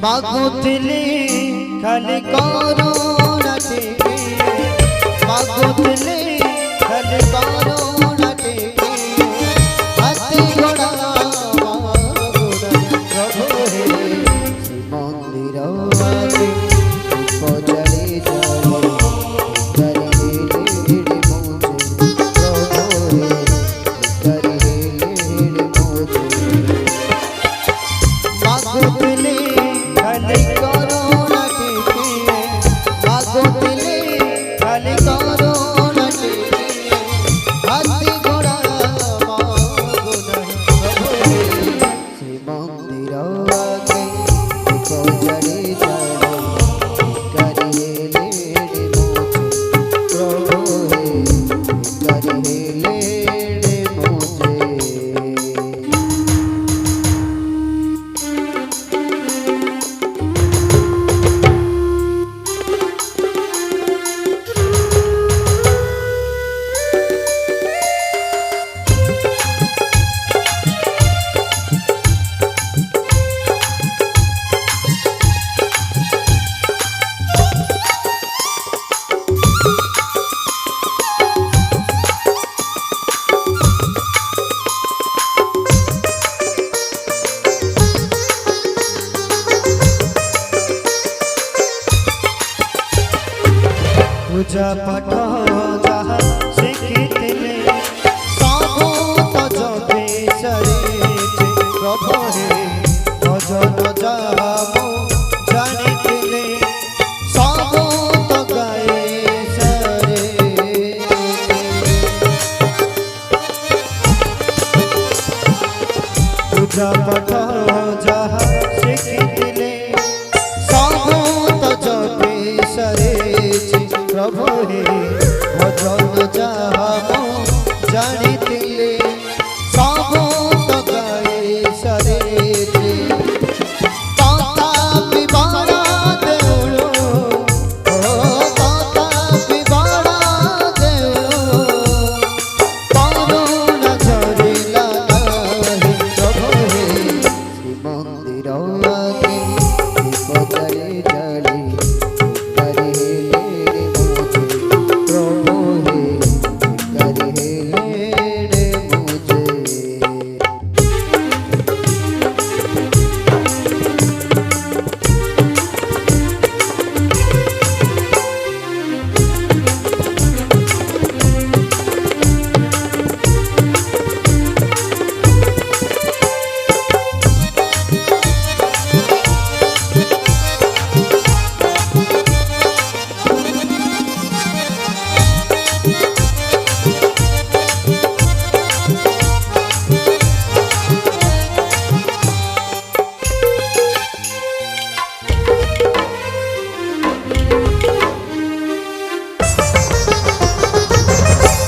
मागुतले खाली करुणा टिके मागुतले खाली करुणा टिके हाथी घोड़ा मागुरा प्रभु हे मंदिर आगे पजड़े जाए पूजा पाठ जहाँ शिखिले सबू तज विषय प्रभु हे भजन जहाँ मु जानिले सबू तो गाए सरे पूजा पाठ जहाँ शिखिले सबू तज विषय प्रभु हे भजन जहाँ मु जानिले सबू तो गाए सरे तथापि बड़ा देउलो तथापि बड़ा देउलो करुणा झरिला नाही प्रभु हे श्री मंदिर आगे दीप जले जले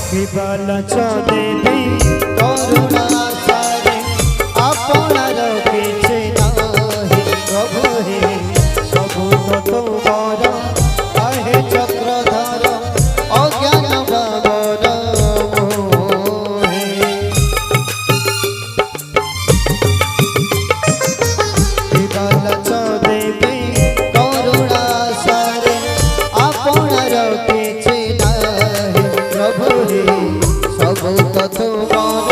कृपाला देवी करुणा सारे आपणार किछि नाही प्रभु हे सबु तुमर आहे चक्रधर अज्ञान बाबर मोहे कृपाला देवी करुणा सारे आपणार किछि नाही प्रभु हे सबु तुमर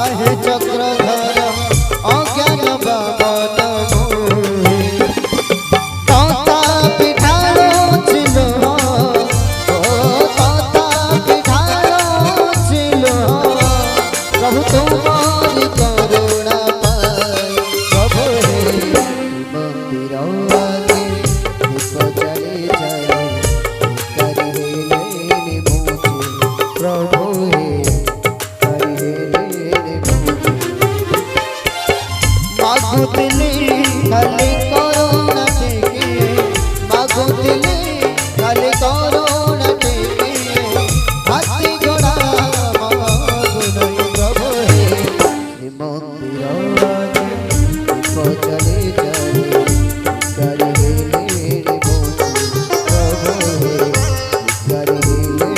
आहे चक्रधर अज्ञान बाबन मोहे तथापि ढाळुचिलो तथापि ढाळुचिलो प्रभु तुम्हारी करुणा पाए प्रभु हे मंदिर आगे दीप जले जले करिले प्रभु हे मागुतले खाली करुणा टिके मागुतले खाली करुणा टिके हाथी घोड़ा मागुरा प्रभु हे मंदिर आगे दीप जले जले करिले प्रभु हे करिले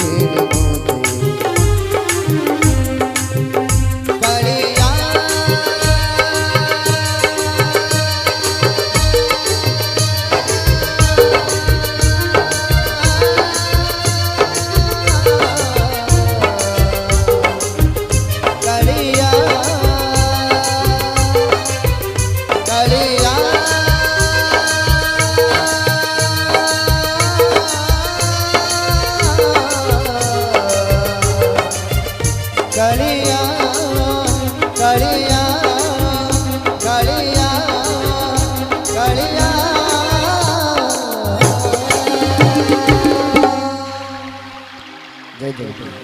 कालिया कालिया कालिया जय जय